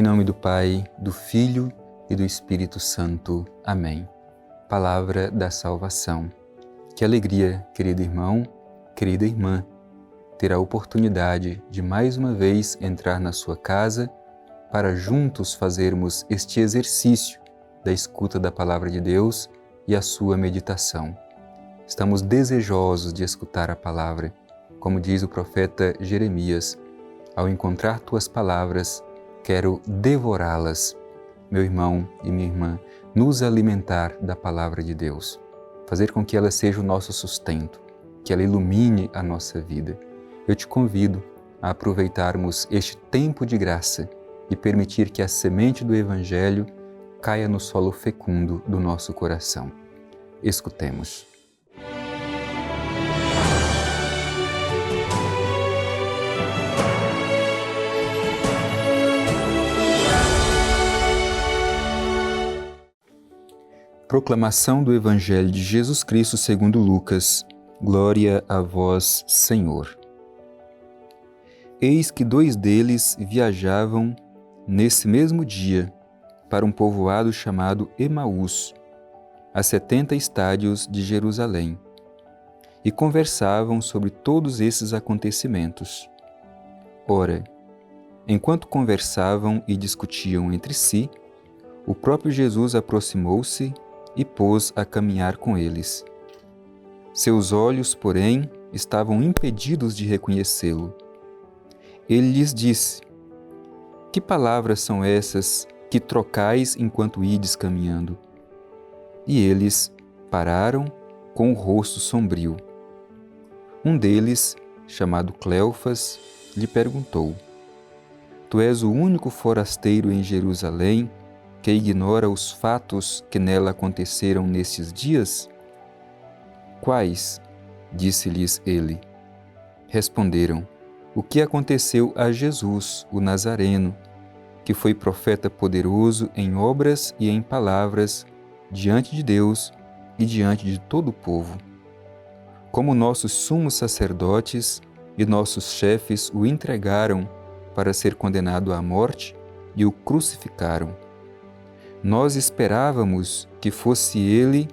nome do Pai, do Filho e do Espírito Santo. Amém. Palavra da salvação. Que alegria, querido irmão, querida irmã, ter a oportunidade de mais uma vez entrar na sua casa para juntos fazermos este exercício da escuta da Palavra de Deus e a sua meditação. Estamos desejosos de escutar a Palavra, como diz o profeta Jeremias: ao encontrar tuas palavras, quero devorá-las. Meu irmão e minha irmã, nos alimentar da Palavra de Deus, fazer com que ela seja o nosso sustento, que ela ilumine a nossa vida. Eu te convido a aproveitarmos este tempo de graça e permitir que a semente do Evangelho caia no solo fecundo do nosso coração. Escutemos. Proclamação do Evangelho de Jesus Cristo segundo Lucas. Glória a vós, Senhor. Eis que 2 deles viajavam nesse mesmo dia para um povoado chamado Emaús, a 70 estádios de Jerusalém, e conversavam sobre todos esses acontecimentos. Ora, enquanto conversavam e discutiam entre si, o próprio Jesus aproximou-se e pôs a caminhar com eles. Seus olhos, porém, estavam impedidos de reconhecê-lo. Ele lhes disse: que palavras são essas que trocais enquanto ides caminhando? E eles pararam com o rosto sombrio. Um deles, chamado Cleofas, lhe perguntou: Tu és o único forasteiro em Jerusalém que ignora os fatos que nela aconteceram nestes dias? Quais? Disse-lhes ele. Responderam: o que aconteceu a Jesus, o Nazareno, que foi profeta poderoso em obras e em palavras diante de Deus e diante de todo o povo. Como nossos sumos sacerdotes e nossos chefes o entregaram para ser condenado à morte e o crucificaram. Nós esperávamos que fosse ele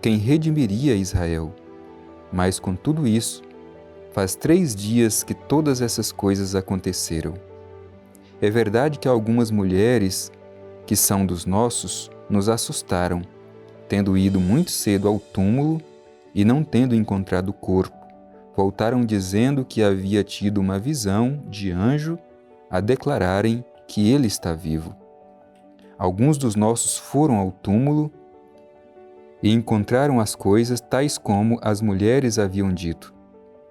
quem redimiria Israel, mas com tudo isso, faz 3 dias que todas essas coisas aconteceram. É verdade que algumas mulheres, que são dos nossos, nos assustaram, tendo ido muito cedo ao túmulo e não tendo encontrado o corpo, voltaram dizendo que havia tido uma visão de anjo a declararem que ele está vivo. Alguns dos nossos foram ao túmulo e encontraram as coisas tais como as mulheres haviam dito,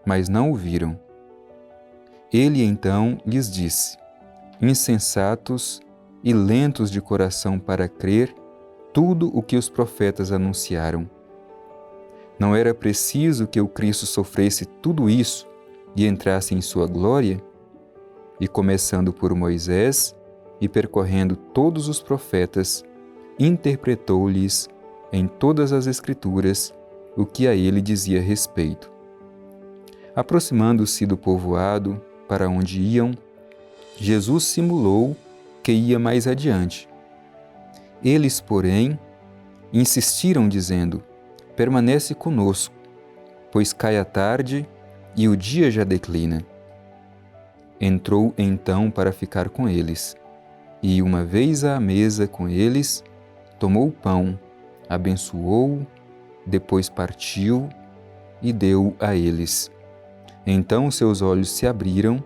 mas não o viram. Ele então lhes disse: insensatos e lentos de coração para crer tudo o que os profetas anunciaram. Não era preciso que o Cristo sofresse tudo isso e entrasse em sua glória? E começando por Moisés e percorrendo todos os profetas, interpretou-lhes em todas as Escrituras o que a ele dizia respeito. Aproximando-se do povoado para onde iam, Jesus simulou que ia mais adiante. Eles, porém, insistiram dizendo: permanece conosco, pois cai a tarde e o dia já declina. Entrou então para ficar com eles, e uma vez à mesa com eles, tomou o pão, abençoou-o, depois partiu e deu a eles. Então seus olhos se abriram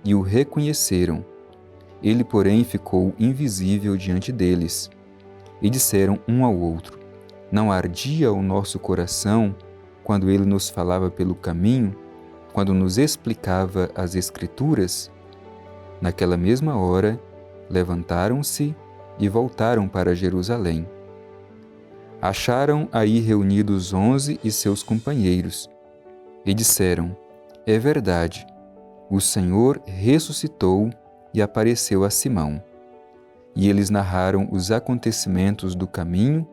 e o reconheceram. Ele, porém, ficou invisível diante deles. E disseram um ao outro: não ardia o nosso coração quando ele nos falava pelo caminho, quando nos explicava as Escrituras? Naquela mesma hora, levantaram-se e voltaram para Jerusalém. Acharam aí reunidos 11 e seus companheiros, e disseram: é verdade, o Senhor ressuscitou e apareceu a Simão. E eles narraram os acontecimentos do caminho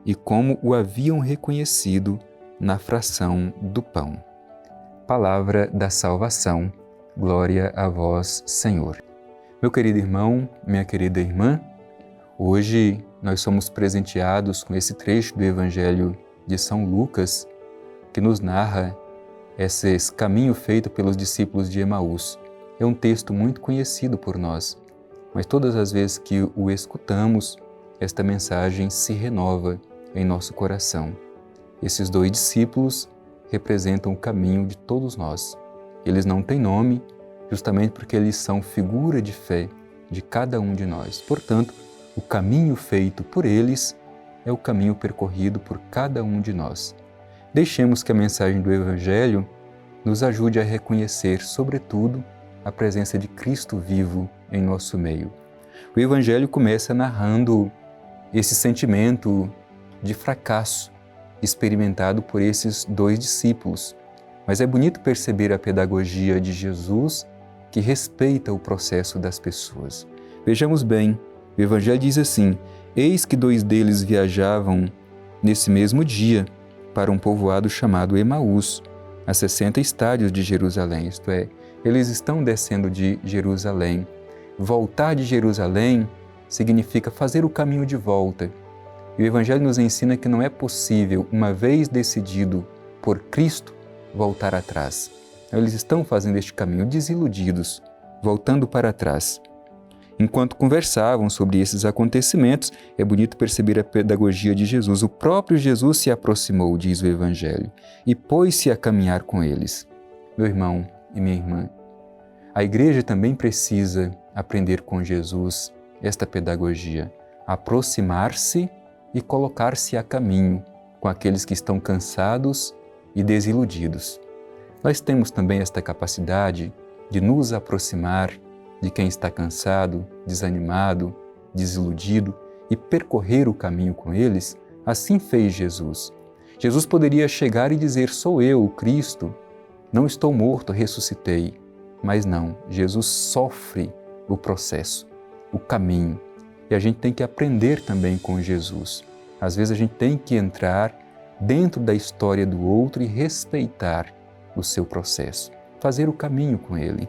e como o haviam reconhecido na fração do pão. Palavra da salvação. Glória a vós, Senhor. Meu querido irmão, minha querida irmã, hoje nós somos presenteados com esse trecho do Evangelho de São Lucas, que nos narra esse caminho feito pelos discípulos de Emaús. É um texto muito conhecido por nós, mas todas as vezes que o escutamos, esta mensagem se renova em nosso coração. Esses dois discípulos representam o caminho de todos nós. Eles não têm nome, justamente porque eles são figura de fé de cada um de nós. Portanto, o caminho feito por eles é o caminho percorrido por cada um de nós. Deixemos que a mensagem do Evangelho nos ajude a reconhecer, sobretudo, a presença de Cristo vivo em nosso meio. O Evangelho começa narrando esse sentimento de fracasso experimentado por esses dois discípulos. Mas é bonito perceber a pedagogia de Jesus que respeita o processo das pessoas. Vejamos bem, o Evangelho diz assim: eis que dois deles viajavam nesse mesmo dia para um povoado chamado Emaús, a 60 estádios de Jerusalém, isto é, eles estão descendo de Jerusalém. Voltar de Jerusalém significa fazer o caminho de volta. E o Evangelho nos ensina que não é possível, uma vez decidido por Cristo, voltar atrás. Eles estão fazendo este caminho desiludidos, voltando para trás. Enquanto conversavam sobre esses acontecimentos, é bonito perceber a pedagogia de Jesus. O próprio Jesus se aproximou, diz o Evangelho, e pôs-se a caminhar com eles. Meu irmão e minha irmã, a igreja também precisa aprender com Jesus esta pedagogia, aproximar-se e colocar-se a caminho com aqueles que estão cansados e desiludidos. Nós temos também esta capacidade de nos aproximar de quem está cansado, desanimado, desiludido e percorrer o caminho com eles. Assim fez Jesus. Jesus poderia chegar e dizer: sou eu, o Cristo, não estou morto, ressuscitei. Mas não, Jesus sofre o processo, o caminho. E a gente tem que aprender também com Jesus. Às vezes a gente tem que entrar dentro da história do outro e respeitar o seu processo, fazer o caminho com ele.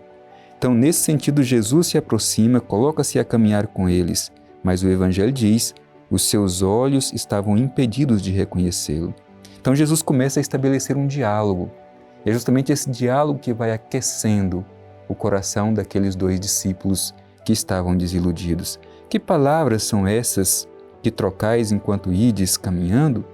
Então, nesse sentido, Jesus se aproxima, coloca-se a caminhar com eles, mas o Evangelho diz: os seus olhos estavam impedidos de reconhecê-lo. Então, Jesus começa a estabelecer um diálogo. E é justamente esse diálogo que vai aquecendo o coração daqueles dois discípulos que estavam desiludidos. Que palavras são essas que trocais enquanto ides caminhando?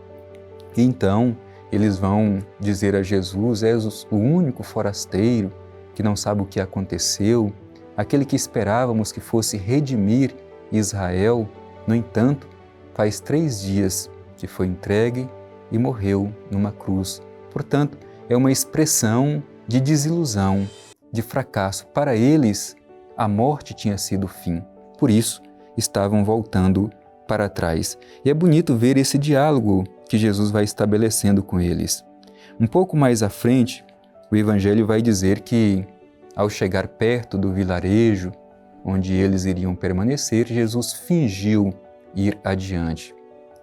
E então, eles vão dizer a Jesus: és o único forasteiro que não sabe o que aconteceu, aquele que esperávamos que fosse redimir Israel. No entanto, faz 3 dias que foi entregue e morreu numa cruz. Portanto, é uma expressão de desilusão, de fracasso. Para eles, a morte tinha sido o fim. Por isso, estavam voltando para trás. E é bonito ver esse diálogo que Jesus vai estabelecendo com eles. Um pouco mais à frente, o Evangelho vai dizer que, ao chegar perto do vilarejo onde eles iriam permanecer, Jesus fingiu ir adiante,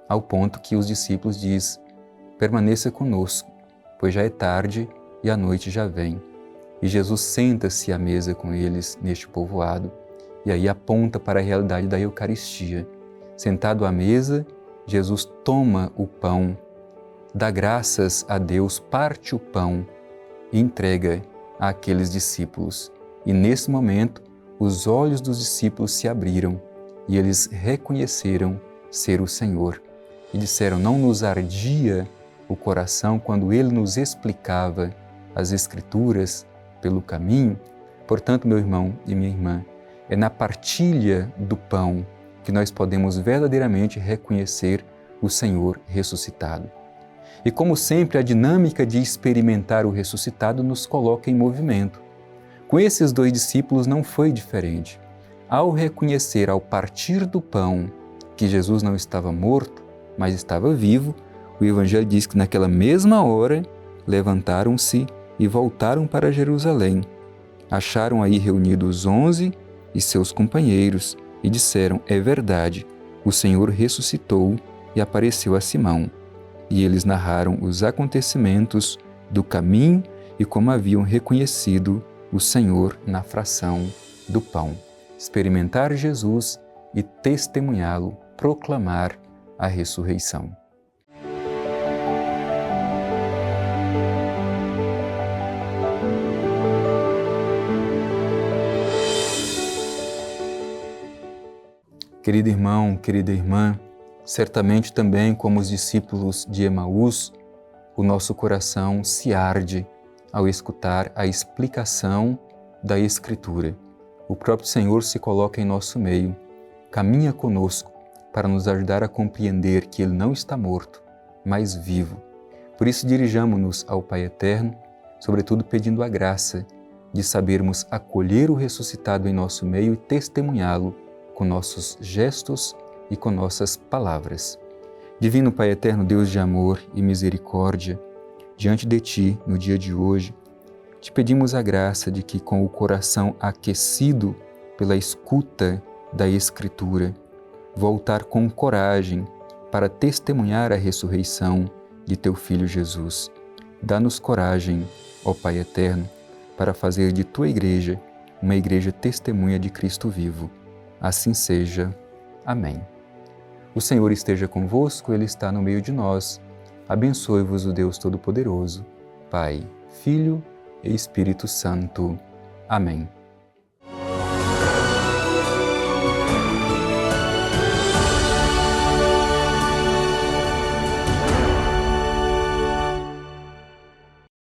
ao ponto que os discípulos dizem: permaneça conosco, pois já é tarde e a noite já vem. E Jesus senta-se à mesa com eles neste povoado, e aí aponta para a realidade da Eucaristia. Sentado à mesa, Jesus toma o pão, dá graças a Deus, parte o pão e entrega àqueles discípulos. E nesse momento, os olhos dos discípulos se abriram e eles reconheceram ser o Senhor. E disseram: não nos ardia o coração quando Ele nos explicava as Escrituras pelo caminho? Portanto, meu irmão e minha irmã, é na partilha do pão que nós podemos verdadeiramente reconhecer o Senhor ressuscitado. E como sempre, a dinâmica de experimentar o ressuscitado nos coloca em movimento. Com esses dois discípulos não foi diferente. Ao reconhecer, ao partir do pão, que Jesus não estava morto, mas estava vivo, o Evangelho diz que naquela mesma hora levantaram-se e voltaram para Jerusalém. Acharam aí reunidos os 11 e seus companheiros e disseram: é verdade, o Senhor ressuscitou e apareceu a Simão. E eles narraram os acontecimentos do caminho e como haviam reconhecido o Senhor na fração do pão. experimentar Jesus e testemunhá-lo, proclamar a ressurreição. Querido irmão, querida irmã, certamente também como os discípulos de Emaús, o nosso coração se arde ao escutar a explicação da Escritura. O próprio Senhor se coloca em nosso meio, caminha conosco para nos ajudar a compreender que Ele não está morto, mas vivo. Por isso dirijamo-nos ao Pai Eterno, sobretudo pedindo a graça de sabermos acolher o ressuscitado em nosso meio e testemunhá-lo com nossos gestos e com nossas palavras. Divino Pai Eterno, Deus de amor e misericórdia, diante de Ti, no dia de hoje, te pedimos a graça de que, com o coração aquecido pela escuta da Escritura, voltar com coragem para testemunhar a ressurreição de Teu Filho Jesus. Dá-nos coragem, ó Pai Eterno, para fazer de Tua Igreja uma igreja testemunha de Cristo vivo. Assim seja. Amém. O Senhor esteja convosco, Ele está no meio de nós. Abençoe-vos o Deus Todo-Poderoso, Pai, Filho e Espírito Santo. Amém.